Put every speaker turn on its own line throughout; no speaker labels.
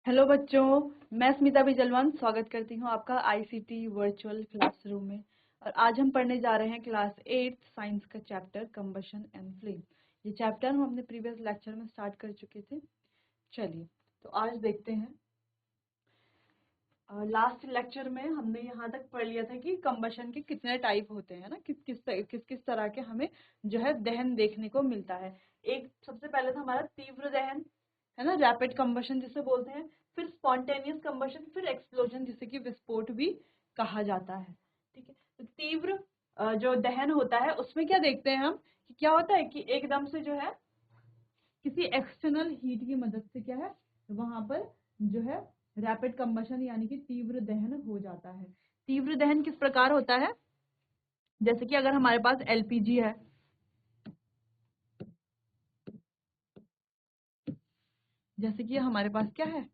Hello बच्चों, मैं स्मिता बिजलवान स्वागत करती हूँ आपका आईसीटी वर्चुअल क्लासरूम में। और आज हम पढ़ने जा रहे हैं क्लास 8 साइंस का चैप्टर कंबशन एंड फ्लेम। ये चैप्टर हम अपने प्रीवियस लेक्चर में स्टार्ट कर चुके थे। चलिए तो आज देखते हैं। लास्ट लेक्चर में हमने यहाँ तक पढ़ लिया था कि कंबशन के कितने टाइप होते हैं ना, किस किस तरह के हमें जो है दहन देखने को मिलता है। एक सबसे पहले था हमारा तीव्र दहन, है ना, रैपिड कंबशन जिसे बोलते हैं। फिर स्पॉन्टेनियस कंबशन, फिर एक्सप्लोजन जिसे कि विस्फोट भी कहा जाता है। ठीक है, तो तीव्र जो दहन होता है उसमें क्या देखते हैं हम कि क्या होता है कि एकदम से जो है किसी एक्सटर्नल हीट की मदद से क्या है वहां पर जो है रैपिड कंबशन यानी कि तीव्र दहन हो जाता है। तीव्र दहन किस प्रकार होता है? जैसे कि अगर हमारे पास एलपीजी है, जैसे कि हमारे पास क्या है,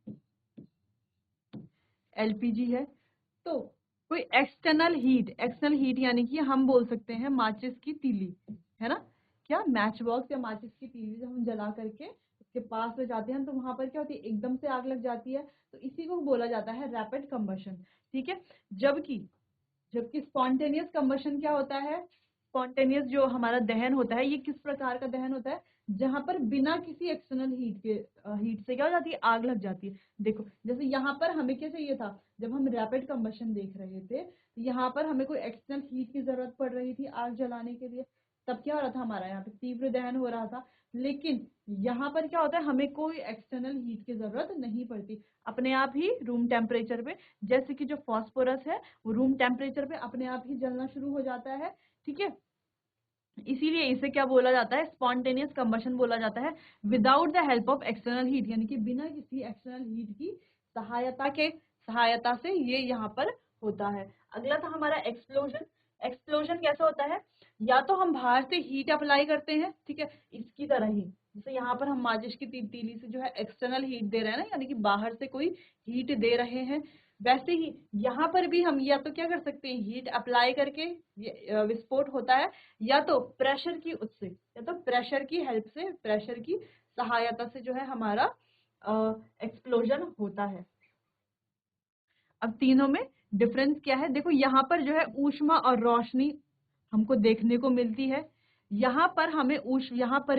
एलपीजी है, तो कोई एक्सटर्नल हीट यानी कि हम बोल सकते हैं माचिस की तीली, है ना, क्या मैच बॉक्स या माचिस की तीली जब हम जला करके उसके पास में जाते हैं तो वहां पर क्या होती है, एकदम से आग लग जाती है। तो इसी को बोला जाता है रैपिड कंबशन। ठीक है, जबकि जबकि स्पॉन्टेनियस कंबशन क्या होता है? स्पॉन्टेनियस जो हमारा दहन होता है ये किस प्रकार का दहन होता है? जहां पर बिना किसी एक्सटर्नल हीट से क्या हो जाती है, आग लग जाती है। देखो जैसे यहाँ पर हमें क्या चाहिए था, जब हम रैपिड कंबशन देख रहे थे तो यहाँ पर हमें कोई एक्सटर्नल हीट की जरूरत पड़ रही थी आग जलाने के लिए। तब क्या हो रहा था, हमारा यहाँ पे तीव्र दहन हो रहा था। लेकिन यहाँ पर क्या होता है, हमें कोई एक्सटर्नल हीट की जरूरत नहीं पड़ती, अपने आप ही रूम टेम्परेचर पे, जैसे कि जो फॉस्फोरस है वो रूम टेम्परेचर पे अपने आप ही जलना शुरू हो जाता है। ठीक है, इसीलिए इसे क्या बोला जाता है, स्पॉन्टेनियस कंबशन बोला जाता है, without the help of external heat, यानी कि बिना किसी एक्सटर्नल हीट की सहायता से ये यहाँ पर होता है। अगला था हमारा एक्सप्लोजन। एक्सप्लोजन कैसा होता है? या तो हम बाहर से हीट अप्लाई करते हैं, ठीक है, इसकी तरह ही जैसे यहाँ पर हम माचिस की तीली से जो है एक्सटर्नल हीट दे रहे हैं ना, यानी कि बाहर से कोई हीट दे रहे हैं, वैसे ही यहाँ पर भी हम या तो क्या कर सकते हैं, हीट अप्लाई करके ये विस्फोट होता है, या तो प्रेशर की उससे, या तो प्रेशर की हेल्प से, प्रेशर की सहायता से जो है हमारा एक्सप्लोजन होता है। अब तीनों में डिफरेंस क्या है? देखो यहाँ पर जो है ऊष्मा और रोशनी हमको देखने को मिलती है, यहाँ पर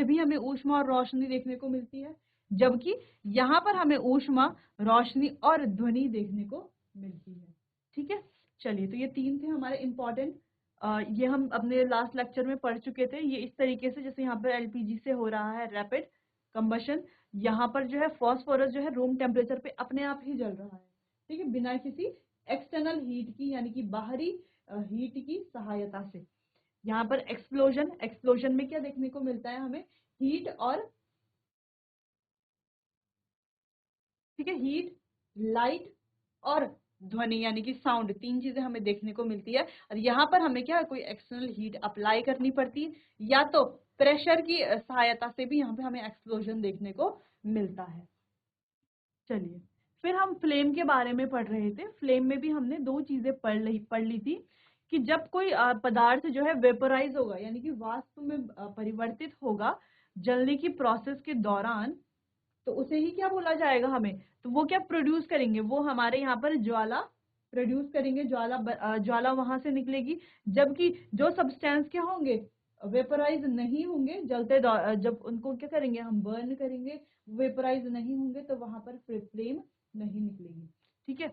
भी हमें ऊष्मा और रोशनी देखने को मिलती है, जबकि यहाँ पर हमें ऊष्मा, रोशनी और ध्वनि देखने को मिलती है। ठीक है, चलिए तो ये तीन थे हमारे इम्पोर्टेंट। ये हम अपने लास्ट लेक्चर में पढ़ चुके थे। ये इस तरीके से, जैसे यहाँ पर एलपीजी से हो रहा है रैपिड कंबशन, यहाँ पर जो है फॉस्फोरस जो है रूम टेम्परेचर पे अपने आप ही जल रहा है, ठीक है, बिना किसी एक्सटर्नल हीट की यानी कि बाहरी हीट की सहायता से। यहाँ पर एक्सप्लोजन में क्या देखने को मिलता है हमें, हीट और, ठीक है, हीट, लाइट और ध्वनि यानी कि साउंड, तीन चीजें हमें देखने को मिलती है। और यहाँ पर हमें क्या, कोई एक्सटर्नल हीट अप्लाई करनी पड़ती है, या तो प्रेशर की सहायता से भी यहाँ पे हमें एक्सप्लोजन देखने को मिलता है। चलिए, फिर हम फ्लेम के बारे में पढ़ रहे थे। फ्लेम में भी हमने दो चीजें पढ़ ली थी कि जब कोई पदार्थ जो है वेपोराइज होगा यानी कि वाष्प में परिवर्तित होगा जलने की प्रोसेस के दौरान, तो उसे ही क्या बोला जाएगा हमें, तो वो क्या प्रोड्यूस करेंगे, वो हमारे यहाँ पर ज्वाला प्रोड्यूस करेंगे, ज्वाला वहां से निकलेगी। जबकि जो सब्सटेंस के होंगे वेपोराइज नहीं होंगे, जब उनको क्या करेंगे, हम बर्न करेंगे, वेपोराइज नहीं होंगे, तो वहां पर फ्लेम नहीं निकलेगी। ठीक है,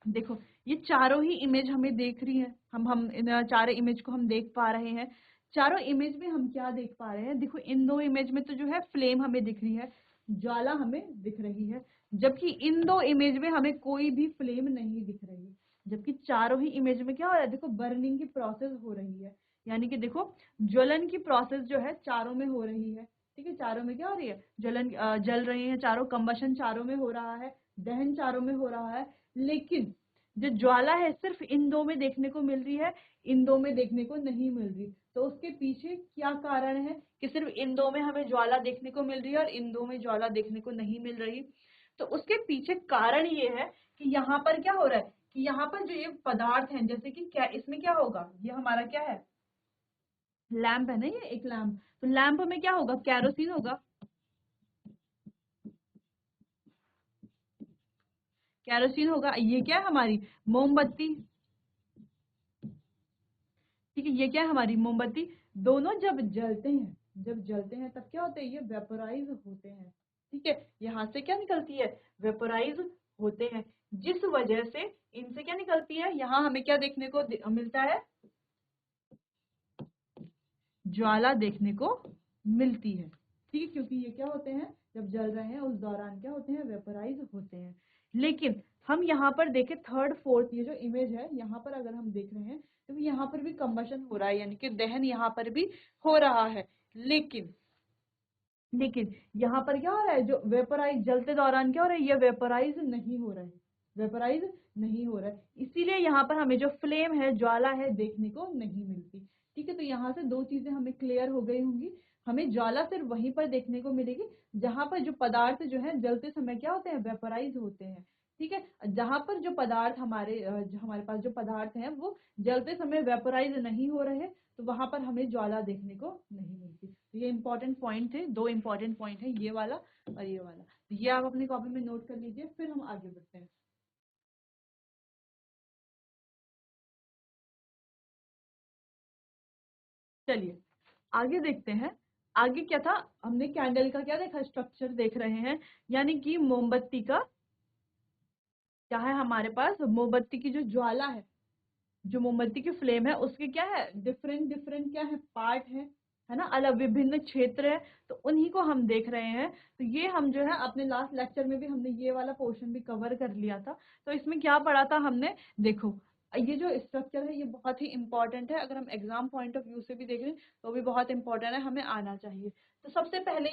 देखो ये चारों ही इमेज हमें देख रही है, हम इन चारों इमेज को हम देख पा रहे हैं। चारों इमेज में हम क्या देख पा रहे हैं, देखो इन दो इमेज में तो जो है फ्लेम हमें दिख रही है, ज्वाला हमें दिख रही है, जबकि इन दो इमेज में हमें कोई भी फ्लेम नहीं दिख रही। जबकि चारों ही इमेज में क्या हो रहा है, देखो बर्निंग की प्रोसेस हो रही है, यानी कि देखो ज्वलन की प्रोसेस जो है चारों में हो रही है। ठीक है, चारों में क्या हो रही है, जल रही है चारों, कंबशन चारों में हो रहा है, दहन चारों में हो रहा है। लेकिन जो ज्वाला है सिर्फ इन दो में देखने को मिल रही है, इन दो में देखने को नहीं मिल रही। तो उसके पीछे क्या कारण है कि सिर्फ इन दो में हमें ज्वाला देखने को मिल रही है और इन दो में ज्वाला देखने को नहीं मिल रही? तो उसके पीछे कारण ये है कि यहाँ पर क्या हो रहा है कि यहाँ पर जो ये पदार्थ है, जैसे कि क्या इसमें क्या होगा, ये हमारा क्या है, लैंप है ना, ये एक लैंप, तो लैंप में क्या होगा, कैरोसिन होगा। केरोसिन होगा। ये क्या है हमारी मोमबत्ती, ठीक है, ये क्या है हमारी मोमबत्ती। दोनों जब जलते हैं, तब क्या होते हैं, ये वेपोराइज होते हैं, ठीक है, यहाँ से क्या निकलती है, वेपोराइज होते हैं, जिस वजह से इनसे क्या निकलती है, यहाँ हमें क्या देखने को मिलता है, ज्वाला देखने को मिलती है, ठीक है, क्योंकि ये क्या होते हैं, जब जल रहे हैं उस दौरान क्या होते हैं, वेपोराइज होते हैं। लेकिन हम यहाँ पर देखें थर्ड फोर्थ, ये जो इमेज है यहाँ पर अगर हम देख रहे हैं तो यहाँ पर भी कंबशन हो रहा है, यानी कि दहन यहाँ पर भी हो रहा है। लेकिन यहाँ पर क्या हो रहा है, जो वेपोराइज जलते दौरान क्या हो रहा है, ये वेपोराइज नहीं हो रहा है, वेपोराइज नहीं हो रहा है, इसीलिए यहाँ पर हमें जो फ्लेम है, ज्वाला है, देखने को नहीं मिलती, ठीक है। तो यहाँ से दो चीजें हमें क्लियर हो गई होंगी, हमें ज्वाला सिर्फ वहीं पर देखने को मिलेगी जहां पर जो पदार्थ जो है जलते समय क्या होते हैं, वेपोराइज होते हैं, ठीक है। जहां पर जो पदार्थ जो हमारे पास जो पदार्थ हैं वो जलते समय वेपोराइज नहीं हो रहे, तो वहां पर हमें ज्वाला देखने को नहीं मिलती। तो ये इंपॉर्टेंट पॉइंट थे, दो इंपॉर्टेंट पॉइंट है, ये वाला और ये वाला, तो ये आप अपनी कॉपी में नोट कर लीजिए, फिर हम आगे बढ़ते हैं। चलिए आगे देखते हैं। आगे क्या था, हमने कैंडल का क्या देखा, स्ट्रक्चर देख रहे हैं, यानी कि मोमबत्ती का क्या है, हमारे पास मोमबत्ती की जो ज्वाला जो मोमबत्ती की फ्लेम है उसके क्या है, डिफरेंट डिफरेंट क्या है, पार्ट है ना, अलग विभिन्न क्षेत्र है, तो उन्हीं को हम देख रहे हैं। तो ये हम जो है अपने लास्ट लेक्चर में भी हमने ये वाला पोर्शन भी कवर कर लिया था। तो इसमें क्या पढ़ा था हमने, देखो ये जो स्ट्रक्चर है ये बहुत ही इंपॉर्टेंट है, अगर हम एग्जाम पॉइंट ऑफ व्यू से भी देख रहे हैं तो भी बहुत इंपॉर्टेंट है, हमें आना चाहिए। तो सबसे पहले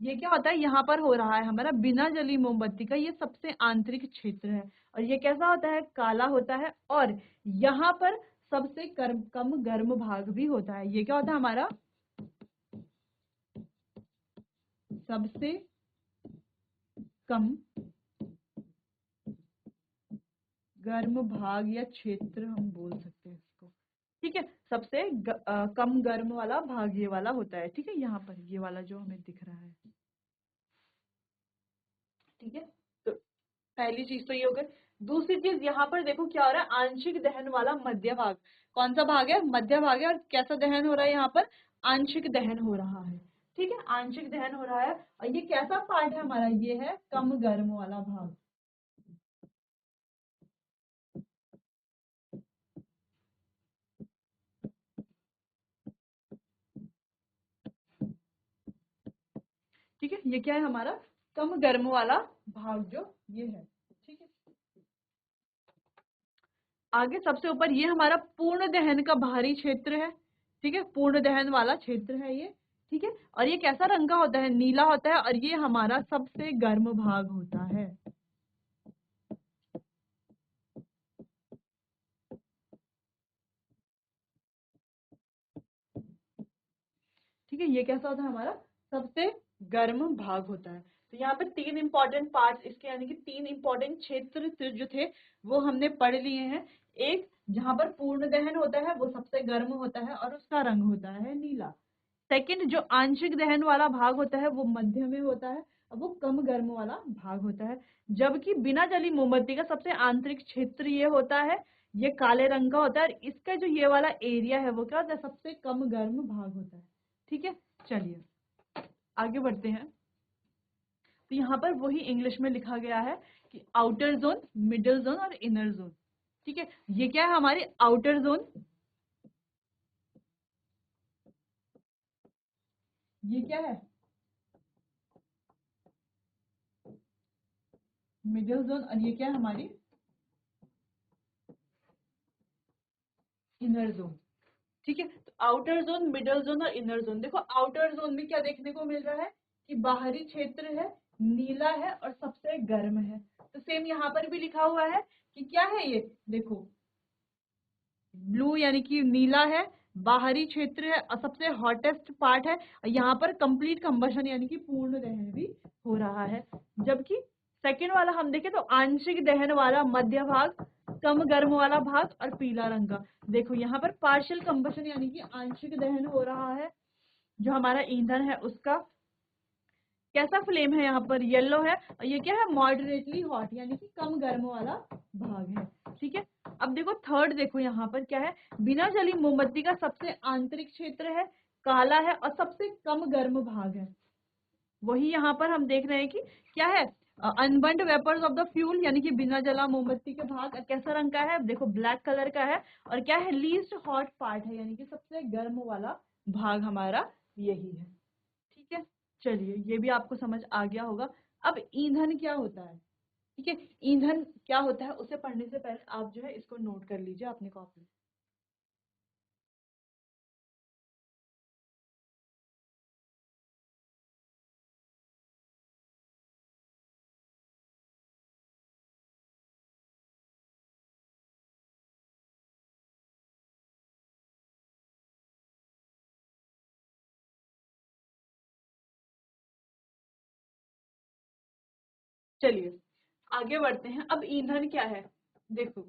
ये क्या होता है, यहाँ पर हो रहा है हमारा बिना जली मोमबत्ती का ये सबसे आंतरिक क्षेत्र है, और ये कैसा होता है, काला होता है, और यहाँ पर सबसे कम गर्म भाग भी होता है। ये क्या होता है हमारा सबसे कम गर्म भाग या क्षेत्र हम बोल सकते हैं इसको, ठीक है। सबसे कम गर्म वाला भाग ये वाला होता है, ठीक है, यहाँ पर ये वाला जो हमें दिख रहा है, ठीक है। तो पहली चीज तो ये हो गई। दूसरी चीज यहाँ पर देखो क्या हो रहा है, आंशिक दहन वाला मध्य भाग, कौन सा भाग है, मध्य भाग है, और कैसा दहन हो रहा है यहाँ पर, आंशिक दहन हो रहा है, ठीक है, आंशिक दहन हो रहा है। और ये कैसा पार्ट है हमारा, ये है कम गर्म वाला भाग, ठीक है, ये क्या है हमारा कम गर्म वाला भाग जो ये है, ठीक है। आगे सबसे ऊपर ये हमारा पूर्ण दहन का बाहरी क्षेत्र है, ठीक है, पूर्ण दहन वाला क्षेत्र है ये, ठीक है। और ये कैसा रंग का होता है, नीला होता है, और ये हमारा सबसे गर्म भाग होता है, ठीक है। ये कैसा होता है हमारा सबसे गर्म भाग होता है। तो यहाँ पर तीन इंपॉर्टेंट पार्ट्स इसके, यानी कि तीन इंपॉर्टेंट क्षेत्र जो थे वो हमने पढ़ लिए हैं। एक जहां पर पूर्ण दहन होता है वो सबसे गर्म होता है और उसका रंग होता है नीला। सेकंड जो आंशिक दहन वाला भाग होता है वो मध्य में होता है और वो कम गर्म वाला भाग होता है। जबकि बिना जली मोमबत्ती का सबसे आंतरिक क्षेत्र ये होता है, ये काले रंग का होता है, और इसका जो ये वाला एरिया है वो क्या होता है, सबसे कम गर्म भाग होता है, ठीक है। चलिए आगे बढ़ते हैं। तो यहाँ पर वही इंग्लिश में लिखा गया है कि आउटर जोन, मिडिल जोन और इनर जोन, ठीक है। ये क्या है हमारी आउटर जोन, ये क्या है मिडिल जोन, और ये क्या है हमारी इनर जोन, ठीक है। तो आउटर जोन, मिडल जोन और इनर जोन, देखो आउटर जोन में क्या देखने को मिल रहा है कि बाहरी क्षेत्र है, नीला है और सबसे गर्म है। तो सेम यहाँ पर भी लिखा हुआ है कि क्या है ये, देखो ब्लू यानी कि नीला है, बाहरी क्षेत्र है और सबसे हॉटेस्ट पार्ट है, और यहाँ पर कंप्लीट कंबशन यानी कि पूर्ण दहन भी हो रहा है। जबकि सेकेंड वाला हम देखें तो आंशिक दहन वाला मध्य भाग, कम गर्म वाला भाग और पीला रंग का, देखो यहाँ पर पार्शियल कंबशन यानी कि आंशिक दहन हो रहा है, जो हमारा ईंधन है उसका कैसा फ्लेम है यहाँ पर, येलो है, और ये क्या है, मॉडरेटली हॉट यानी कि कम गर्म वाला भाग है। ठीक है, अब देखो थर्ड, देखो यहाँ पर क्या है, बिना जली मोमबत्ती का सबसे आंतरिक क्षेत्र है, काला है और सबसे कम गर्म भाग है। वही यहाँ पर हम देख रहे हैं कि क्या है, unburned vapours of the fuel यानी कि बिना जला मोमबत्ती के भाग कैसा रंग का है, देखो ब्लैक कलर का है, और क्या है, लीस्ट हॉट पार्ट है यानी कि सबसे गर्म वाला भाग हमारा यही है। ठीक है, चलिए ये भी आपको समझ आ गया होगा। अब ईंधन क्या होता है, ठीक है, ईंधन क्या होता है उसे पढ़ने से पहले आप जो है इसको नोट कर लीजिए अपनी कॉपी में। चलिए आगे बढ़ते हैं। अब ईंधन क्या है, देखो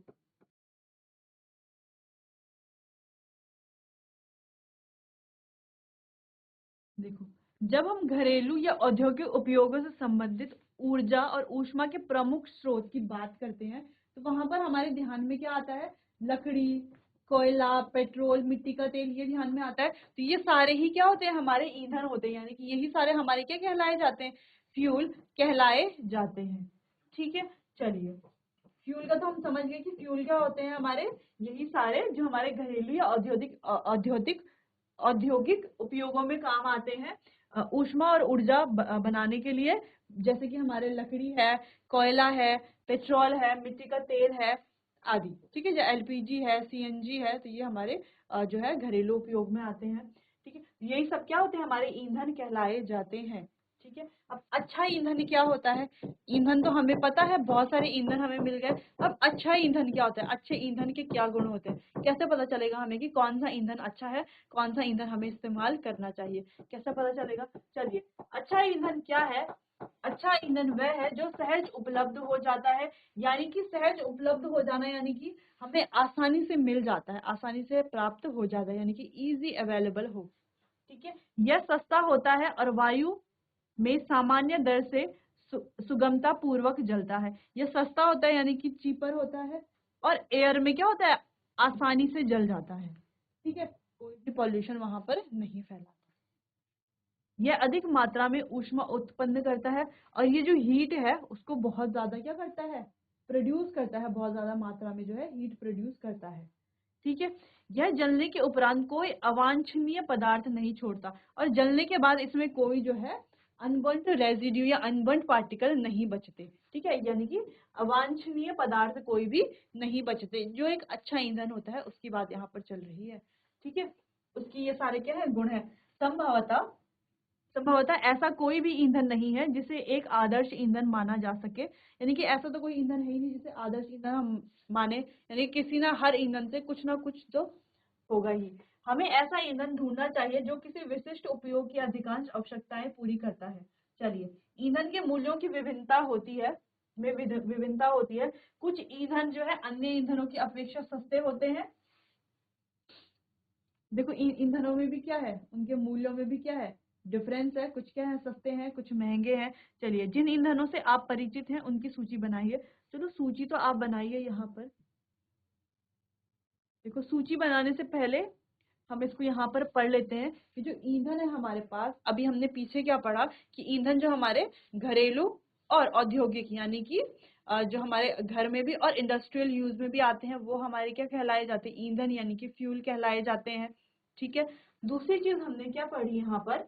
देखो जब हम घरेलू या औद्योगिक उपयोगों से संबंधित ऊर्जा और ऊष्मा के प्रमुख स्रोत की बात करते हैं तो वहां पर हमारे ध्यान में क्या आता है, लकड़ी, कोयला, पेट्रोल, मिट्टी का तेल, ये ध्यान में आता है। तो ये सारे ही क्या होते हैं, हमारे ईंधन होते हैं, यानी कि यही सारे हमारे क्या कहलाए जाते हैं, फ्यूल कहलाए जाते हैं। ठीक है, चलिए फ्यूल का तो हम समझ गए कि फ्यूल क्या होते हैं, हमारे यही सारे जो हमारे घरेलू या औद्योगिक औद्योगिक औद्योगिक उपयोगों में काम आते हैं, ऊष्मा और ऊर्जा बनाने के लिए, जैसे कि हमारे लकड़ी है, कोयला है, पेट्रोल है, मिट्टी का तेल है आदि। ठीक है, जो एलपीजी है, सीएनजी है, तो ये हमारे जो है घरेलू उपयोग में आते हैं। ठीक है, यही सब क्या होते हैं, हमारे ईंधन कहलाए जाते हैं। ठीक है, अब अच्छा ईंधन क्या होता है, ईंधन तो हमें पता है, बहुत सारे ईंधन हमें मिल गए। अब अच्छा ईंधन क्या होता है, अच्छे ईंधन के क्या गुण होते हैं, कैसे पता चलेगा हमें कि कौन सा ईंधन अच्छा है, कौन सा ईंधन हमें इस्तेमाल करना चाहिए, कैसे पता चलेगा। चलिए, अच्छा ईंधन क्या है, अच्छा ईंधन वह है जो सहज उपलब्ध हो जाता है, यानी कि सहज उपलब्ध हो जाना यानी कि हमें आसानी से मिल जाता है, आसानी से प्राप्त हो जाता है, यानी कि इजी अवेलेबल हो। ठीक है, यह सस्ता होता है और वायु में सामान्य दर से सुगमता पूर्वक जलता है। यह सस्ता होता है यानी कि चीपर होता है, और एयर में क्या होता है, आसानी से जल जाता है। ठीक है, कोई भी पॉल्यूशन वहां पर नहीं फैलाता। यह अधिक मात्रा में ऊष्मा उत्पन्न करता है, और ये जो हीट है उसको बहुत ज्यादा क्या करता है, प्रोड्यूस करता है, बहुत ज्यादा मात्रा में जो है हीट प्रोड्यूस करता है। ठीक है, यह जलने के उपरांत कोई अवांछनीय पदार्थ नहीं छोड़ता, और जलने के बाद इसमें कोई जो है अनबर्न्ड रेजिड्यू या अनबर्न्ड पार्टिकल नहीं बचते। ठीक है, यानी कि अवांछनीय पदार्थ कोई भी नहीं बचते, जो एक अच्छा ईंधन होता है उसकी बात यहाँ पर चल रही है। ठीक है, उसकी ये सारे क्या है, गुण है। संभवतः संभवतः ऐसा कोई भी ईंधन नहीं है जिसे एक आदर्श ईंधन माना जा सके, यानी कि ऐसा तो कोई ईंधन है ही नहीं जिसे आदर्श ईंधन हम माने, यानी किसी ना हर ईंधन से कुछ ना कुछ तो होगा ही। हमें ऐसा ईंधन ढूंढना चाहिए जो किसी विशिष्ट उपयोग की अधिकांश आवश्यकताएं पूरी करता है। चलिए, ईंधन के मूल्यों की विभिन्नता होती है, विभिन्नता होती है। कुछ ईंधन जो है अन्य ईंधनों की अपेक्षा सस्ते होते हैं। देखो ईंधनों में भी क्या है, उनके मूल्यों में भी क्या है, डिफरेंस है, कुछ क्या है सस्ते हैं, कुछ महंगे हैं। चलिए, जिन ईंधनों से आप परिचित हैं उनकी सूची बनाइए। चलो सूची तो आप बनाइए यहाँ पर। देखो सूची बनाने से पहले हम इसको यहाँ पर पढ़ लेते हैं कि जो ईंधन है हमारे पास, अभी हमने पीछे क्या पढ़ा कि ईंधन जो हमारे घरेलू और औद्योगिक यानी कि जो हमारे घर में भी और इंडस्ट्रियल यूज में भी आते हैं वो हमारे क्या कहलाए जाते हैं, ईंधन यानी कि फ्यूल कहलाए जाते हैं। ठीक है, दूसरी चीज हमने क्या पढ़ी यहाँ पर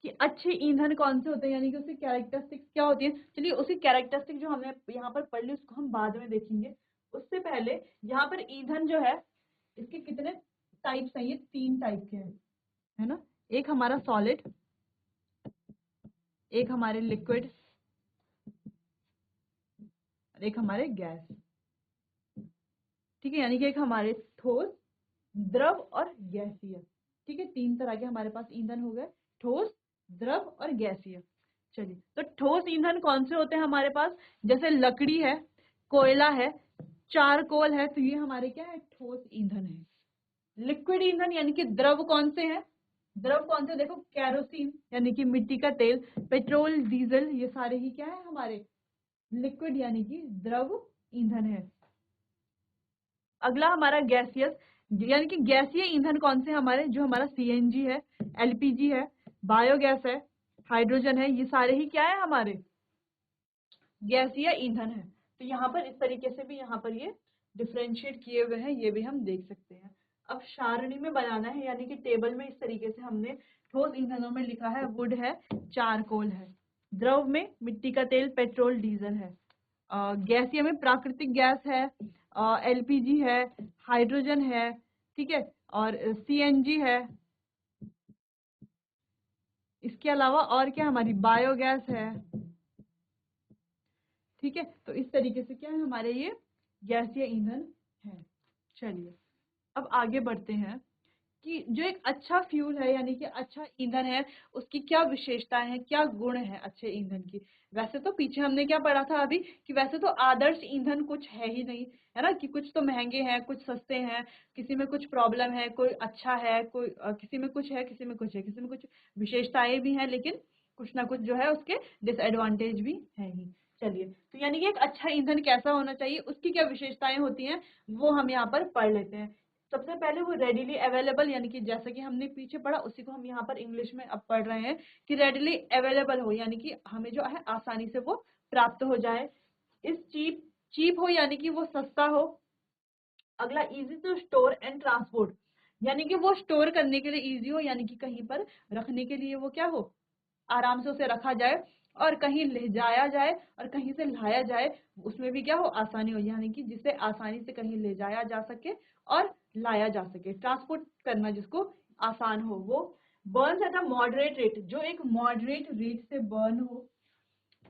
कि अच्छे ईंधन कौन से होते हैं, यानी कि उसकी कैरेक्टरिस्टिक्स क्या होती है। चलिए उसी कैरेक्टरिस्टिक जो हमने यहाँ पर पढ़ ली उसको हम बाद में देखेंगे। उससे पहले यहाँ पर ईंधन जो है इसके कितने टाइप्स हैं, ये 3 टाइप के हैं, है ना। एक हमारा सॉलिड, एक हमारे लिक्विड, और एक हमारे गैस। ठीक है, यानी कि एक हमारे ठोस, द्रव और गैसीय। ठीक है, 3 तरह के हमारे पास ईंधन हो गए, ठोस, द्रव और गैसीय। चलिए, तो ठोस ईंधन कौन से होते हैं हमारे पास, जैसे लकड़ी है, कोयला है, चारकोल है, तो ये हमारे क्या है, ठोस ईंधन है। लिक्विड ईंधन यानी कि द्रव कौन से हैं, द्रव कौन से, देखो कैरोसिन यानी कि मिट्टी का तेल, पेट्रोल, डीजल, ये सारे ही क्या है हमारे लिक्विड यानी कि द्रव ईंधन है। अगला हमारा गैसियस यानी कि गैसीय ईंधन कौन से हमारे, जो हमारा सीएनजी है, एलपीजी है, बायोगैस है, हाइड्रोजन है, ये सारे ही क्या है हमारे गैसीय ईंधन है। तो यहाँ पर इस तरीके से भी यहाँ पर ये डिफ्रेंशिएट किए हुए हैं, ये भी हम देख सकते हैं। अब सारणी में बनाना है यानी कि टेबल में इस तरीके से हमने ठोस ईंधनों में लिखा है, वुड है, चारकोल है, द्रव में मिट्टी का तेल, पेट्रोल, डीजल है, गैसीय में प्राकृतिक गैस है, एलपीजी है, हाइड्रोजन है, ठीक है, और सीएनजी है। इसके अलावा और क्या हमारी बायोगैस है, ठीक है। तो इस तरीके से क्या है हमारे ये गैसीय ईंधन है। चलिए अब आगे बढ़ते हैं कि जो एक अच्छा फ्यूल है यानी कि अच्छा ईंधन है, उसकी क्या विशेषताएं हैं, क्या गुण है अच्छे ईंधन की। वैसे तो पीछे हमने क्या पढ़ा था अभी कि वैसे तो आदर्श ईंधन कुछ है ही नहीं, है ना, कि कुछ तो महंगे हैं, कुछ सस्ते हैं, किसी में कुछ प्रॉब्लम है, कोई अच्छा है, कोई किसी में कुछ है, किसी में कुछ है, किसी में कुछ विशेषताएं भी हैं, लेकिन कुछ ना कुछ जो है उसके डिसएडवांटेज भी है ही। चलिए, तो यानी कि एक अच्छा ईंधन कैसा होना चाहिए, उसकी क्या विशेषताएं होती हैं, वो हम यहाँ पर पढ़ लेते हैं। सबसे पहले वो रेडिली अवेलेबल यानी कि जैसा कि हमने पीछे पढ़ा उसी को हम यहाँ पर इंग्लिश में अब पढ़ रहे हैं कि रेडिली अवेलेबल हो यानी कि हमें जो है आसानी से वो प्राप्त हो जाए। इस चीप चीप हो यानी कि वो सस्ता हो। अगला easy to store and transport यानी कि वो स्टोर करने के लिए इजी हो यानी कि कहीं पर रखने के लिए वो क्या हो, आराम से उसे रखा जाए, और कहीं ले जाया जाए और कहीं से लाया जाए उसमें भी क्या हो, आसानी हो, यानी कि जिसे आसानी से कहीं ले जाया जा सके और लाया जा सके, ट्रांसपोर्ट करना जिसको आसान हो वो। Burn at a moderate rate, जो एक मॉडरेट रेट से बर्न हो।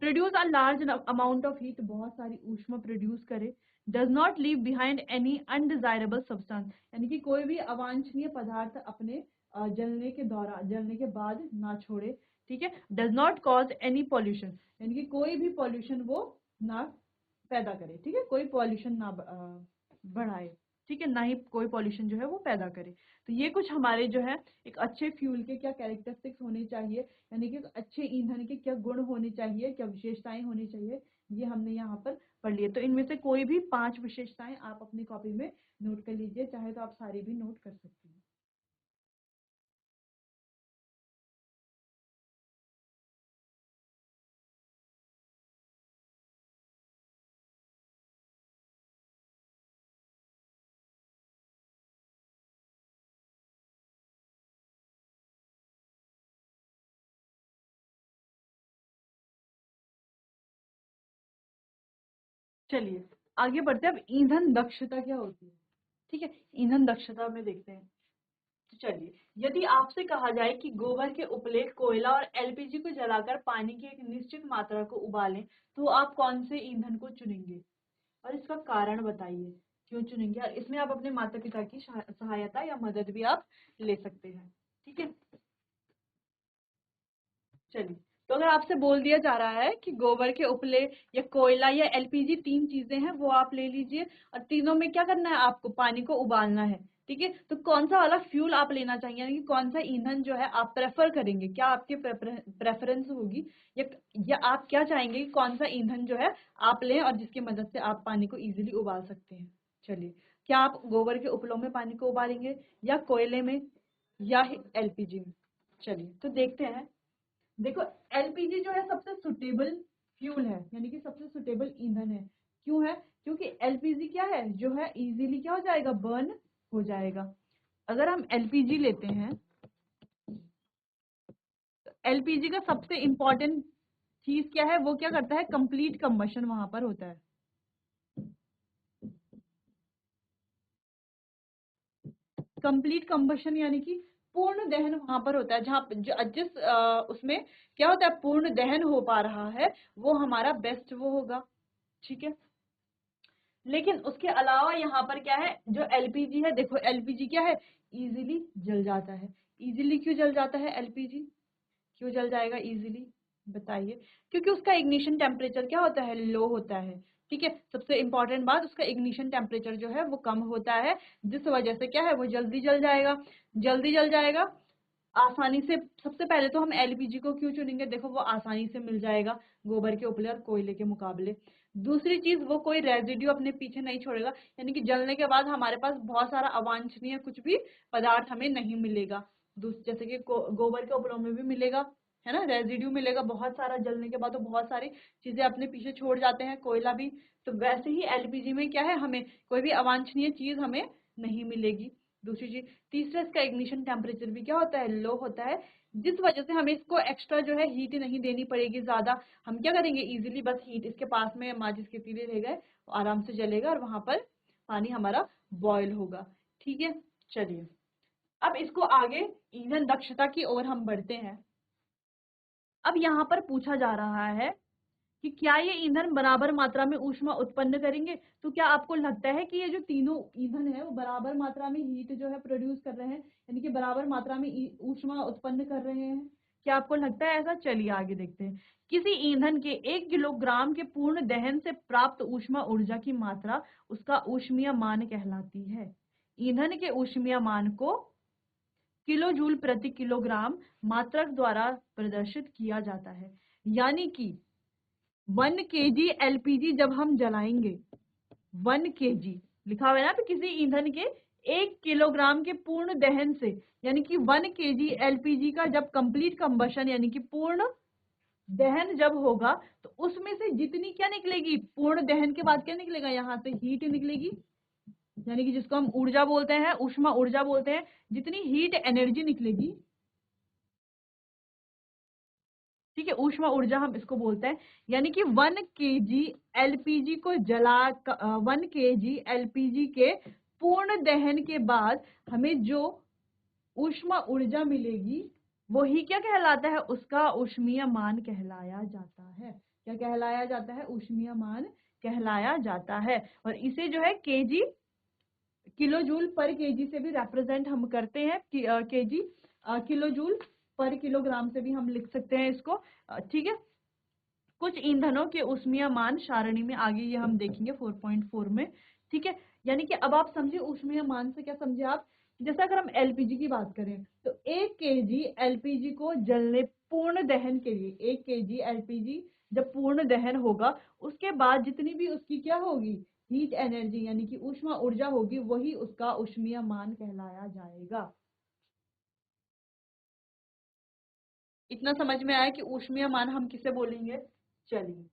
Produce a large amount of heat, बहुत सारी ऊष्मा प्रोड्यूस करे। Does not leave behind any undesirable substance यानी कि कोई भी अवांछनीय पदार्थ अपने जलने के दौरान, जलने के बाद ना छोड़े, ठीक है। Does not cause any pollution यानी कि कोई भी पॉल्यूशन वो ना पैदा करे, ठीक है, कोई पॉल्यूशन ना बढ़ाए, ठीक है, ना ही कोई पॉल्यूशन जो है वो पैदा करे। तो ये कुछ हमारे जो है एक अच्छे फ्यूल के क्या कैरेक्टरिस्टिक्स होने चाहिए, यानी कि अच्छे ईंधन के क्या गुण होने चाहिए, क्या विशेषताएं होनी चाहिए, ये हमने यहाँ पर पढ़ लिए। तो इनमें से कोई भी 5 विशेषताएं आप अपनी कॉपी में नोट कर लीजिए, चाहे तो आप सारी भी नोट कर सकते हैं। चलिए आगे बढ़ते हैं। अब ईंधन दक्षता क्या होती है, ठीक है, ईंधन दक्षता में देखते हैं। तो चलिए, यदि आपसे कहा जाए कि गोबर के उपले, कोयला और एलपीजी को जलाकर पानी की एक निश्चित मात्रा को उबालें, तो आप कौन से ईंधन को चुनेंगे और इसका कारण बताइए, क्यों चुनेंगे, और इसमें आप अपने माता पिता की सहायता या मदद भी आप ले सकते हैं, ठीक है। चलिए, तो अगर आपसे बोल दिया जा रहा है कि गोबर के उपले या कोयला या एलपीजी 3 चीजें हैं, वो आप ले लीजिए और तीनों में क्या करना है, आपको पानी को उबालना है, ठीक है। तो कौन सा वाला फ्यूल आप लेना चाहेंगे यानी कि कौन सा ईंधन जो है आप प्रेफर करेंगे, क्या आपकी प्रेफरेंस होगी, या आप क्या चाहेंगे कि कौन सा ईंधन जो है आप लें और जिसकी मदद से आप पानी को इजीली उबाल सकते हैं। चलिए, क्या आप गोबर के उपलों में पानी को उबालेंगे, या कोयले में, या एलपीजी में। चलिए तो देखते हैं। देखो, एलपीजी जो है सबसे सुटेबल फ्यूल है यानी कि सबसे सुटेबल ईंधन है। क्यों है, क्योंकि एलपीजी क्या है, जो है इजीली क्या हो जाएगा, बर्न हो जाएगा। अगर हम एलपीजी लेते हैं, तो एलपीजी का सबसे इंपॉर्टेंट चीज क्या है, वो क्या करता है, कंप्लीट कंबशन वहां पर होता है। कंप्लीट कंबशन यानी कि पूर्ण दहन वहां पर होता है, जहाँ जिस उसमें क्या होता है, पूर्ण दहन हो पा रहा है, वो हमारा बेस्ट वो होगा, ठीक है। लेकिन उसके अलावा यहाँ पर क्या है, जो एलपीजी है, देखो एलपीजी क्या है, इजीली जल जाता है। इजीली क्यों जल जाता है एलपीजी, क्यों जल जाएगा इजीली, बताइए। क्योंकि उसका इग्निशन टेम्परेचर क्या होता है, लो होता है, ठीक है। सबसे इंपॉर्टेंट बात, उसका इग्निशन टेम्परेचर जो है वो कम होता है, जिस वजह से क्या है, वो जल्दी जल जाएगा, जल्दी जल जाएगा। आसानी से, सबसे पहले तो हम एलपीजी को क्यों चुनेंगे, देखो वो आसानी से मिल जाएगा गोबर के उपले और कोयले के मुकाबले। दूसरी चीज, वो कोई रेजिड्यू अपने पीछे नहीं छोड़ेगा, यानी कि जलने के बाद हमारे पास बहुत सारा अवांछनीय कुछ भी पदार्थ हमें नहीं मिलेगा। जैसे कि गोबर के उपलों में भी मिलेगा, है ना, रेजिड्यू मिलेगा बहुत सारा, जलने के बाद तो बहुत सारी चीजें अपने पीछे छोड़ जाते हैं, कोयला भी। तो वैसे ही एलपीजी में क्या है, हमें कोई भी अवांछनीय चीज हमें नहीं मिलेगी। दूसरी चीज, तीसरा, इसका इग्निशन टेम्परेचर भी क्या होता है, लो होता है, जिस वजह से हमें इसको एक्स्ट्रा जो है हीट नहीं देनी पड़ेगी ज्यादा। हम क्या करेंगे, इजीली बस हीट, इसके पास में माचिस के तीले रह गए, आराम से जलेगा और वहां पर पानी हमारा बॉयल होगा। ठीक है, चलिए अब इसको आगे ईंधन दक्षता की ओर हम बढ़ते हैं। अब यहाँ पर पूछा जा रहा है कि क्या ये ईंधन बराबर मात्रा में ऊष्मा उत्पन्न करेंगे। तो क्या आपको लगता है कि ये जो तीनों ईंधन है वो बराबर मात्रा में हीट जो है प्रोड्यूस कर रहे हैं, यानी कि बराबर मात्रा में ऊष्मा उत्पन्न कर रहे हैं, क्या आपको लगता है ऐसा? चलिए आगे देखते हैं। किसी ईंधन के 1 किलोग्राम के पूर्ण दहन से प्राप्त ऊष्मा ऊर्जा की मात्रा उसका ऊष्मीय मान कहलाती है। ईंधन के ऊष्मीय मान को किलो जूल प्रति किलोग्राम मात्रक द्वारा प्रदर्शित किया जाता है। यानी कि 1 kg एलपीजी जब हम जलाएंगे, 1 kg लिखा हुआ है ना, तो किसी ईंधन के 1 किलोग्राम के पूर्ण दहन से, यानी कि 1 kg एलपीजी का जब कंप्लीट कंबशन यानी कि पूर्ण दहन जब होगा, तो उसमें से जितनी क्या निकलेगी, पूर्ण दहन के बाद क्या निकलेगा, यहाँ से हीट निकलेगी, यानी कि जिसको हम ऊर्जा बोलते हैं, ऊष्मा ऊर्जा बोलते हैं, जितनी हीट एनर्जी निकलेगी, ठीक है, ऊष्मा ऊर्जा हम इसको बोलते हैं। यानी कि 1 kg एलपीजी को 1 kg एलपीजी के पूर्ण दहन के बाद हमें जो ऊष्मा ऊर्जा मिलेगी, वही क्या कहलाता है, उसका ऊष्मीय मान कहलाया जाता है। क्या कहलाया जाता है? ऊष्मीय मान कहलाया जाता है। और इसे जो है केजी, किलो जूल पर केजी से भी रिप्रेजेंट हम करते हैं, केजी किलो जूल पर किलोग्राम से भी हम लिख सकते हैं इसको। ठीक है, कुछ ईंधनों के ऊष्मीय मान सारणी में आगे ये हम देखेंगे 4.4 में। ठीक है, यानी कि अब आप समझे ऊष्मीय मान से क्या समझे आप, जैसे अगर हम एलपीजी की बात करें, तो 1 केजी एलपीजी को जलने, पूर्ण दहन के लिए 1 केजी एलपीजी जब पूर्ण दहन होगा, उसके बाद जितनी भी उसकी क्या होगी, हीट एनर्जी यानी कि ऊष्मा ऊर्जा होगी, वही उसका ऊष्मीय मान कहलाया जाएगा। इतना समझ में आया कि ऊष्मीय मान हम किसे बोलेंगे। चलिए,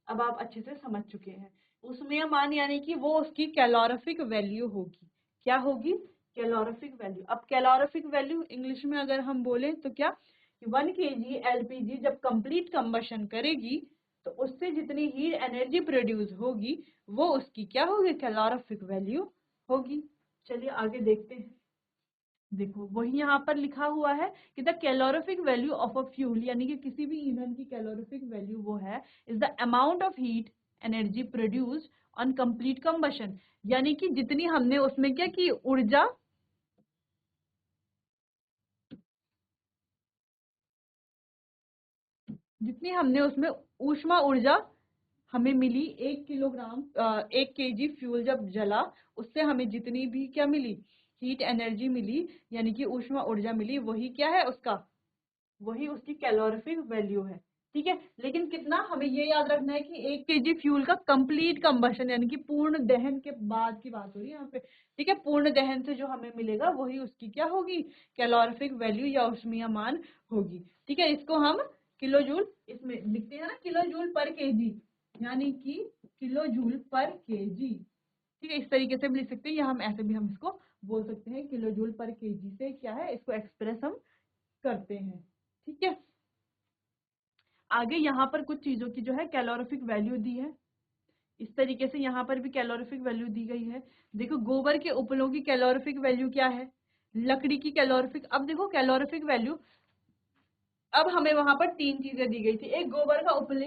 अब आप अच्छे से समझ चुके हैं। ऊष्मीय मान यानी कि वो उसकी कैलोरीफिक वैल्यू होगी। क्या होगी? Calorific value. अब कैलोरीफिक वैल्यू इंग्लिश में अगर हम बोले तो क्या, 1 kg एलपीजी जब कंप्लीट कंबशन करेगी, तो उससे जितनी हीट एनर्जी प्रोड्यूस होगी, वो उसकी क्या होगी, कैलोरीफिक वैल्यू होगी। चलिए आगे देखते हैं। देखो वही यहाँ पर लिखा हुआ है कि the calorific value of a fuel, यानी कि किसी भी ईंधन की कैलोरीफिक वैल्यू वो है, is the amount of heat energy produced on complete combustion, यानी कि जितनी हमने उसमें क्या की ऊर्जा, जितनी हमने उसमें ऊष्मा ऊर्जा हमें मिली, 1 किलोग्राम 1 केजी फ्यूल जब जला, उससे हमें जितनी भी क्या मिली, हीट एनर्जी मिली, यानी कि ऊष्मा ऊर्जा मिली, वही क्या है उसका, वही उसकी कैलोरीफिक वैल्यू है। ठीक है, लेकिन कितना, हमें ये याद रखना है कि 1 केजी फ्यूल का कंप्लीट कंबशन यानी कि पूर्ण दहन के बाद की बात हो रही है यहाँ पे। ठीक है, पूर्ण दहन से जो हमें मिलेगा वही उसकी क्या होगी, कैलोरीफिक वैल्यू या ऊष्मीय मान होगी। ठीक है, इसको हम किलो जूल इसमें लिखते हैं ना, किलो जूल पर केजी, यानी कि किलो जूल पर केजी। ठीक है, इस तरीके से भी लिख सकते हैं, या हम ऐसे भी हम इसको बोल सकते हैं, किलो जूल पर केजी से क्या है, इसको एक्सप्रेस हम करते हैं। ठीक है, आगे यहाँ पर कुछ चीजों की जो है कैलोरीफिक वैल्यू दी है, इस तरीके से यहाँ पर भी कैलोरीफिक वैल्यू दी गई है। देखो गोबर के उपलों की कैलोरीफिक वैल्यू क्या है, लकड़ी की कैलोरीफिक, अब देखो कैलोरीफिक वैल्यू, अब हमें वहां पर 3 चीजें दी गई थी, एक गोबर का उपले,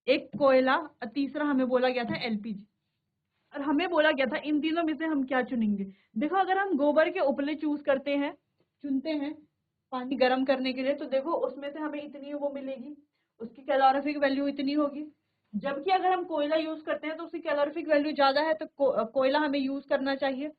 एक कोयला, और तीसरा हमें बोला गया था एलपीजी। और हमें बोला गया था इन तीनों में से हम क्या चुनेंगे। देखो अगर हम गोबर के उपले चूज करते हैं, चुनते हैं पानी गर्म करने के लिए, तो देखो उसमें से हमें इतनी वो मिलेगी, उसकी कैलोरीफिक वैल्यू इतनी होगी। जबकि अगर हम कोयला यूज करते हैं तो उसकी कैलोरीफिक वैल्यू ज्यादा है, तो कोयला हमें यूज करना चाहिए।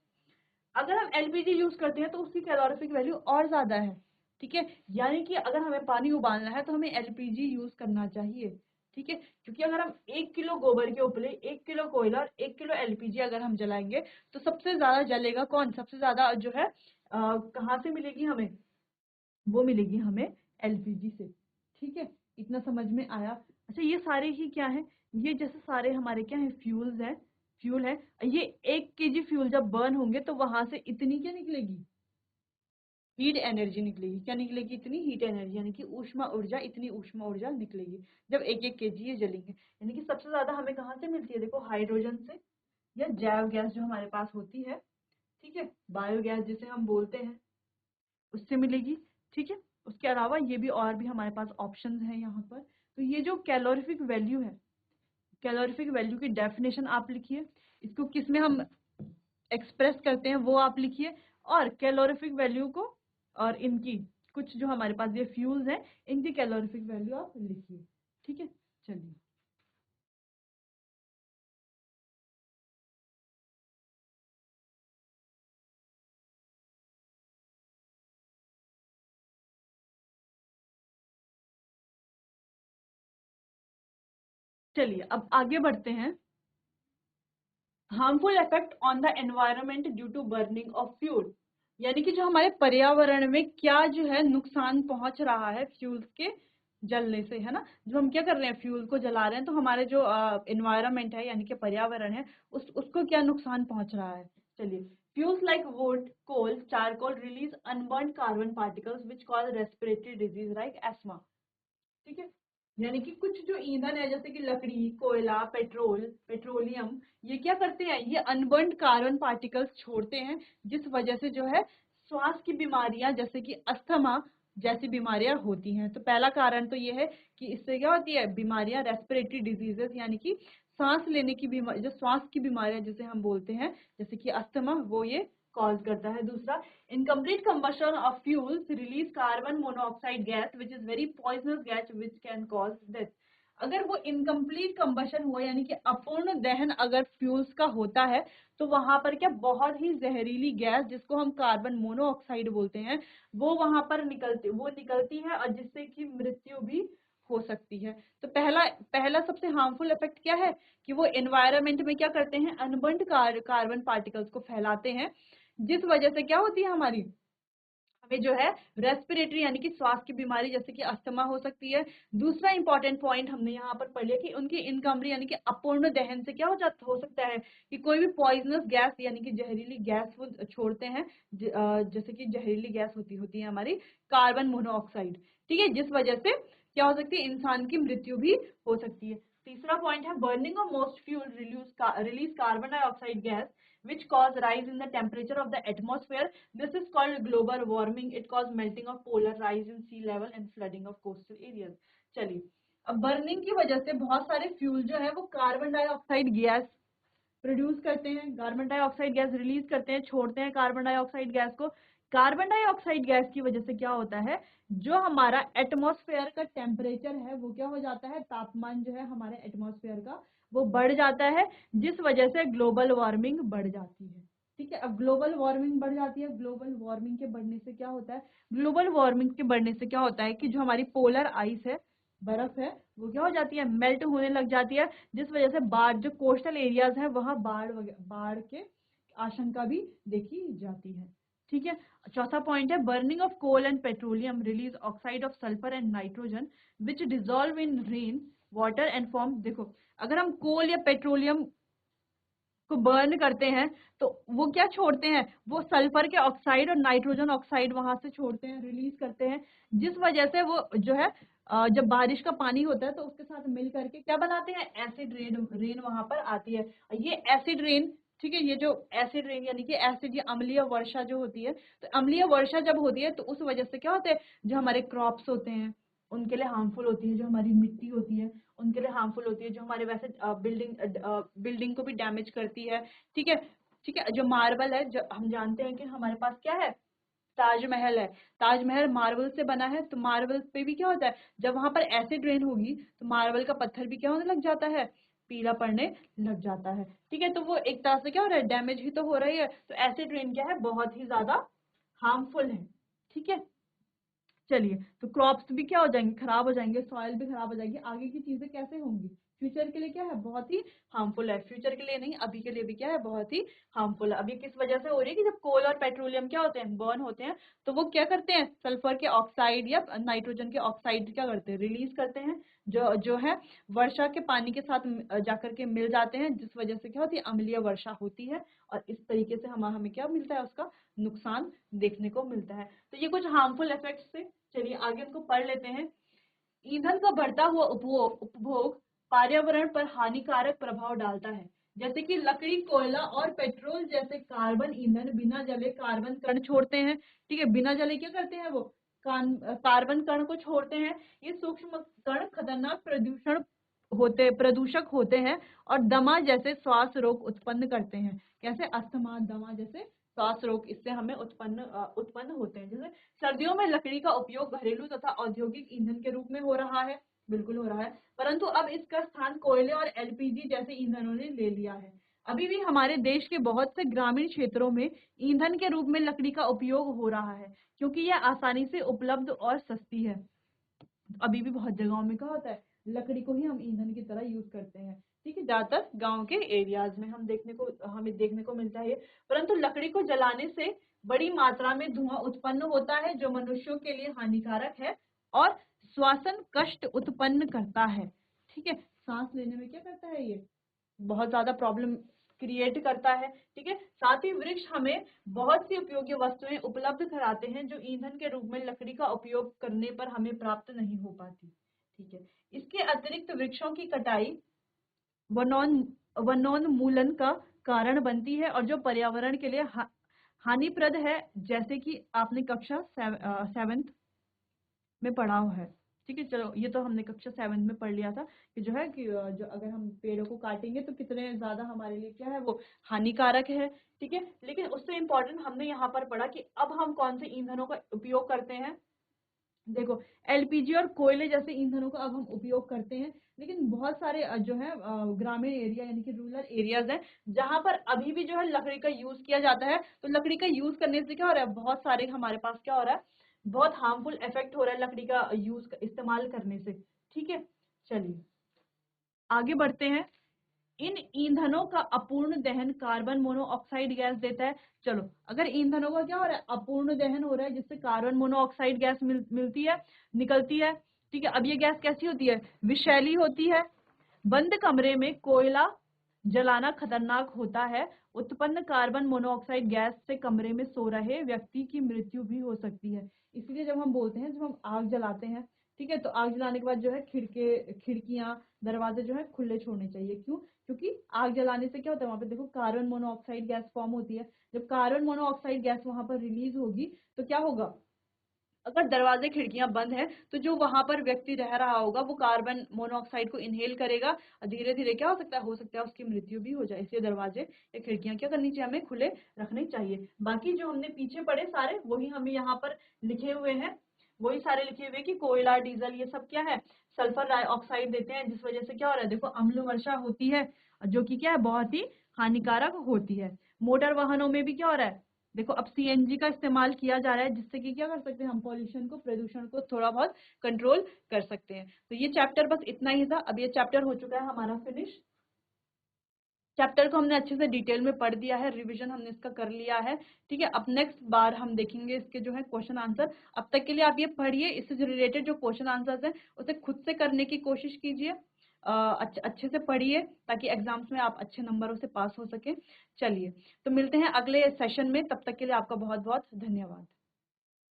अगर हम एलपीजी यूज करते हैं तो उसकी कैलोरीफिक वैल्यू और ज्यादा है। ठीक है, यानी कि अगर हमें पानी उबालना है तो हमें एलपीजी यूज करना चाहिए। ठीक है, क्योंकि अगर हम 1 किलो गोबर के ऊपर 1 किलो कोयला और 1 किलो एलपीजी अगर हम जलाएंगे तो सबसे ज्यादा जलेगा कौन, सबसे ज्यादा जो है कहाँ से मिलेगी हमें, वो मिलेगी हमें एलपीजी से। ठीक है, इतना समझ में आया। अच्छा, ये सारे ही क्या है, ये जैसे सारे हमारे क्या है, फ्यूल्स है, फ्यूल है। ये 1 केजी फ्यूल जब बर्न होंगे तो वहां से इतनी क्या निकलेगी, हीट एनर्जी निकलेगी। क्या निकलेगी, इतनी हीट एनर्जी, यानी कि ऊष्मा ऊर्जा, इतनी ऊष्मा ऊर्जा निकलेगी जब 1-1 केजी ये जलेंगे। यानी कि सबसे ज्यादा हमें कहाँ से मिलती है, देखो हाइड्रोजन से, या जैव गैस जो हमारे पास होती है, ठीक है, बायोगैस जिसे हम बोलते हैं, उससे मिलेगी। ठीक है, उसके अलावा ये भी और भी हमारे पास ऑप्शंस हैं यहाँ पर। तो ये जो कैलोरीफिक वैल्यू है, कैलोरीफिक वैल्यू की डेफिनेशन आप लिखिए, इसको किस में हम एक्सप्रेस करते हैं वो आप लिखिए, और कैलोरीफिक वैल्यू को और इनकी कुछ जो हमारे पास ये फ्यूल्स हैं इनकी कैलोरीफिक वैल्यू आप लिखिए। ठीक है, चलिए चलिए अब आगे बढ़ते हैं। Harmful effect on the environment due to burning of fuel, यानी कि जो हमारे पर्यावरण में क्या जो है नुकसान पहुंच रहा है फ्यूल्स के जलने से, है ना। जो हम क्या कर रहे हैं, फ्यूल को जला रहे हैं, तो हमारे जो एनवायरनमेंट है यानी कि पर्यावरण है उसको क्या नुकसान पहुंच रहा है। चलिए, fuels like wood, coal, charcoal release unburnt carbon particles which cause respiratory disease like asthma. ठीक है, यानी कि कुछ जो ईंधन है जैसे कि लकड़ी, कोयला, पेट्रोलियम, ये क्या करते हैं, ये अनबर्न्ड कार्बन पार्टिकल्स छोड़ते हैं, जिस वजह से जो है श्वास की बीमारियां जैसे कि अस्थमा जैसी बीमारियां होती हैं। तो पहला कारण तो ये है कि इससे क्या होती है, बीमारियां, रेस्पिरेटरी डिजीजेस, यानी कि सांस लेने की बीमारी, जो श्वास की बीमारियां जिसे हम बोलते हैं जैसे कि अस्थमा, वो ये कॉज करता है। दूसरा, incomplete combustion of fuels release carbon monoxide gas which is very poisonous gas which can cause death। अगर वो इनकम्प्लीट कंबशन हुआ यानी कि अपूर्ण दहन अगर फ्यूल्स का होता है तो वहां पर क्या बहुत ही जहरीली गैस जिसको हम कार्बन मोनोऑक्साइड बोलते हैं वो वहां पर निकलती है, और जिससे कि मृत्यु भी हो सकती है। तो पहला पहला सबसे हार्मफुल इफेक्ट क्या है कि वो एनवायरनमेंट में क्या करते हैं, अनबर्न्ड कार्बन पार्टिकल्स को फैलाते हैं, जिस वजह से क्या होती है हमारी, हमें जो है रेस्पिरेटरी यानी कि श्वास की बीमारी जैसे कि अस्थमा हो सकती है। दूसरा इंपॉर्टेंट पॉइंट हमने यहाँ पर पढ़ लिया कि उनकी इनकम्प्लीट यानी कि अपूर्ण दहन से क्या हो सकता है कि कोई भी पॉइजनस गैस यानी कि जहरीली गैस वो छोड़ते हैं, जैसे कि जहरीली गैस होती है हमारी कार्बन मोनोऑक्साइड। ठीक है, जिस वजह से क्या हो सकती है, इंसान की मृत्यु भी हो सकती है। तीसरा पॉइंट है burning of most fuel release carbon dioxide gas which cause rise in the temperature of the atmosphere. This is called global warming. It causes melting of polar, rise in sea level and flooding of coastal areas। चलिए, अब burning की वजह से बहुत सारे fuel जो है वो कार्बन डाइऑक्साइड गैस प्रोड्यूस करते हैं, कार्बन डाइऑक्साइड गैस रिलीज करते हैं, छोड़ते हैं कार्बन डाइऑक्साइड गैस को। कार्बन डाइऑक्साइड गैस की वजह से क्या होता है, जो हमारा एटमॉस्फेयर का टेम्परेचर है वो क्या हो जाता है, तापमान जो है हमारे एटमॉस्फेयर का वो बढ़ जाता है, जिस वजह से ग्लोबल वार्मिंग बढ़ जाती है। ठीक है, अब ग्लोबल वार्मिंग बढ़ जाती है, ग्लोबल वार्मिंग के बढ़ने से क्या होता है, ग्लोबल वार्मिंग के बढ़ने से क्या होता है कि जो हमारी पोलर आइस है, बर्फ है, वो क्या हो जाती है, मेल्ट होने लग जाती है, जिस वजह से बाढ़, जो कोस्टल एरियाज है वहां बाढ़ के आशंका भी देखी जाती है। ठीक है, चौथा पॉइंट है burning of coal and petroleum release oxide of sulphur and nitrogen which dissolve in rain water and form. देखो, अगर हम कोल या पेट्रोलियम को बर्न करते हैं तो वो क्या छोड़ते हैं, वो सल्फर के ऑक्साइड और नाइट्रोजन ऑक्साइड वहां से छोड़ते हैं, रिलीज करते हैं, जिस वजह से वो जो है जब बारिश का पानी होता है तो उसके साथ मिल करके क्या बनाते हैं, एसिड रेन, रेन वहां पर आती है। ये एसिड रेन, ठीक है, ये जो एसिड रेन यानी कि एसिड या अम्लीय वर्षा जो होती है, तो अम्लीय वर्षा जब होती है तो उस वजह से क्या होता है, जो हमारे क्रॉप्स होते हैं उनके लिए हार्मफुल होती है, जो हमारी मिट्टी होती है उनके लिए हार्मफुल होती है, जो हमारे वैसे बिल्डिंग को भी डैमेज करती है। ठीक है, ठीक है, जो मार्बल है, जो हम जानते हैं कि हमारे पास क्या है, ताजमहल है, ताजमहल मार्बल से बना है, तो मार्बल पे भी क्या होता है, जब वहां पर एसिड रेन होगी तो मार्बल का पत्थर भी क्या होने लग जाता है, पीला पड़ने लग जाता है। ठीक है, तो वो एक तरह से क्या हो रहा है, डैमेज ही तो हो रही है। तो एसिड रेन क्या है, बहुत ही ज्यादा हार्मफुल है। ठीक है, चलिए, तो क्रॉप्स भी क्या हो जाएंगे, खराब हो जाएंगे, सॉइल भी खराब हो जाएगी, आगे की चीजें कैसे होंगी, फ्यूचर के लिए क्या है, बहुत ही हार्मफुल है। फ्यूचर के लिए नहीं, अभी के लिए भी क्या है, बहुत ही हार्मफुल है। अभी किस वजह से हो रही है कि जब कोल और पेट्रोलियम क्या होते हैं, बर्न होते हैं, तो वो क्या करते हैं, सल्फर के ऑक्साइड या नाइट्रोजन के ऑक्साइड क्या करते हैं, रिलीज करते हैं, जो है वर्षा के पानी के साथ जाकर के मिल जाते हैं, जिस वजह से क्या होती है, अम्लीय वर्षा होती है, और इस तरीके से हमें क्या मिलता है, उसका नुकसान देखने को मिलता है। तो ये कुछ हार्मफुल इफेक्ट्स थे। चलिए आगे उनको पढ़ लेते हैं। ईंधन का बढ़ता हुआ उपभोग पर्यावरण पर हानिकारक प्रभाव डालता है। जैसे कि लकड़ी, कोयला और पेट्रोल जैसे कार्बन ईंधन बिना जले कार्बन कण छोड़ते हैं। ठीक है, बिना जले क्या करते हैं वो, कार्बन कण को छोड़ते हैं। ये सूक्ष्म कण खतरनाक प्रदूषक होते हैं और दमा जैसे श्वास रोग उत्पन्न करते हैं। कैसे, अस्थमा, दमा जैसे श्वास रोग इससे हमें उत्पन्न होते हैं। जैसे सर्दियों में लकड़ी का उपयोग घरेलू तथा औद्योगिक ईंधन के रूप में हो रहा है, बिल्कुल हो रहा है, परंतु अब इसका स्थान कोयले और एलपीजी जैसे ईंधनों ने ले लिया है। अभी भी हमारे देश के बहुत से ग्रामीण क्षेत्रों में ईंधन के रूप में लकड़ी का उपयोग हो रहा है, क्योंकि यह आसानी से उपलब्ध और सस्ती है। अभी भी बहुत जगहों में क्या होता है, लकड़ी को ही हम ईंधन की तरह यूज करते हैं। ठीक है, ज्यादातर गांव के एरियाज में हमें देखने को मिलता है। परंतु लकड़ी को जलाने से बड़ी मात्रा में धुआं उत्पन्न होता है, जो मनुष्यों के लिए हानिकारक है और श्वसन कष्ट उत्पन्न करता है। ठीक है, सांस लेने में क्या करता है, ये बहुत ज्यादा प्रॉब्लम क्रिएट करता है। ठीक है, साथ ही वृक्ष हमें बहुत सी उपयोगी वस्तुएं उपलब्ध कराते हैं, जो ईंधन के रूप में लकड़ी का उपयोग करने पर हमें प्राप्त नहीं हो पाती। ठीक है, इसके अतिरिक्त वृक्षों की कटाई वनोन्मूलन का कारण बनती है, और जो पर्यावरण के लिए हानिप्रद है, जैसे कि आपने कक्षा 7th में पढ़ा हुआ है। ठीक है, चलो ये तो हमने कक्षा 7th में पढ़ लिया था कि जो है कि जो अगर हम पेड़ों को काटेंगे तो कितने ज्यादा हमारे लिए क्या है, वो हानिकारक है। ठीक है, लेकिन उससे इम्पोर्टेंट हमने यहाँ पर पढ़ा कि अब हम कौन से ईंधनों का उपयोग करते हैं। देखो, एलपीजी और कोयले जैसे ईंधनों का अब हम उपयोग करते हैं, लेकिन बहुत सारे जो है ग्रामीण एरिया यानी कि रूरल एरियाज है, जहां पर अभी भी जो है लकड़ी का यूज किया जाता है। तो लकड़ी का यूज करने से क्या हो रहा है, बहुत सारे हमारे पास क्या हो रहा है, बहुत हार्मफुल इफेक्ट हो रहा है लकड़ी का इस्तेमाल करने से। ठीक है, चलिए आगे बढ़ते हैं। इन ईंधनों का अपूर्ण दहन कार्बन मोनोऑक्साइड गैस देता है। चलो, अगर ईंधनों का क्या हो रहा है, अपूर्ण दहन हो रहा है, जिससे कार्बन मोनोऑक्साइड गैस मिलती है, निकलती है। ठीक है, अब ये गैस कैसी होती है, विषैली होती है। बंद कमरे में कोयला जलाना खतरनाक होता है। उत्पन्न कार्बन मोनोऑक्साइड गैस से कमरे में सो रहे व्यक्ति की मृत्यु भी हो सकती है। इसलिए जब हम बोलते हैं, जब हम आग जलाते हैं, ठीक है, तो आग जलाने के बाद जो है खिड़कियां, दरवाजे जो है खुले छोड़ने चाहिए। क्यों, क्योंकि आग जलाने से क्या होता है, वहां पे देखो कार्बन मोनोऑक्साइड गैस फॉर्म होती है। जब कार्बन मोनोऑक्साइड गैस वहां पर रिलीज होगी, तो क्या होगा, अगर दरवाजे खिड़कियां बंद है, तो जो वहां पर व्यक्ति रह रहा होगा वो कार्बन मोनोऑक्साइड को इनहेल करेगा, और धीरे धीरे क्या हो सकता है उसकी मृत्यु भी हो जाए। इसलिए दरवाजे या खिड़कियां क्या करनी चाहिए, हमें खुले रखने चाहिए। बाकी जो हमने पीछे पढ़े सारे, वही हमें यहाँ पर लिखे हुए हैं, वही सारे लिखे हुए कि कोयला, डीजल, ये सब क्या है, सल्फर डाइऑक्साइड देते हैं, जिस वजह से क्या हो रहा है, देखो अम्ल वर्षा होती है, जो कि क्या है, बहुत ही हानिकारक होती है। मोटर वाहनों में भी क्या हो रहा है, देखो अब सीएनजी का इस्तेमाल किया जा रहा है, जिससे कि क्या कर सकते हैं, हम पॉल्यूशन को, प्रदूषण को थोड़ा बहुत कंट्रोल कर सकते हैं। तो ये चैप्टर बस इतना ही था। अब ये चैप्टर हो चुका है हमारा फिनिश। चैप्टर को हमने अच्छे से डिटेल में पढ़ दिया है, रिवीजन हमने इसका कर लिया है। ठीक है, अब नेक्स्ट बार हम देखेंगे इसके जो है क्वेश्चन आंसर। अब तक के लिए आप ये पढ़िए, इससे जो रिलेटेड जो क्वेश्चन आंसर्स हैं उसे खुद से करने की कोशिश कीजिए। अच्छे से पढ़िए, ताकि एग्जाम्स में आप अच्छे नंबरों से पास हो सके। चलिए, तो मिलते हैं अगले सेशन में, तब तक के लिए आपका बहुत बहुत धन्यवाद।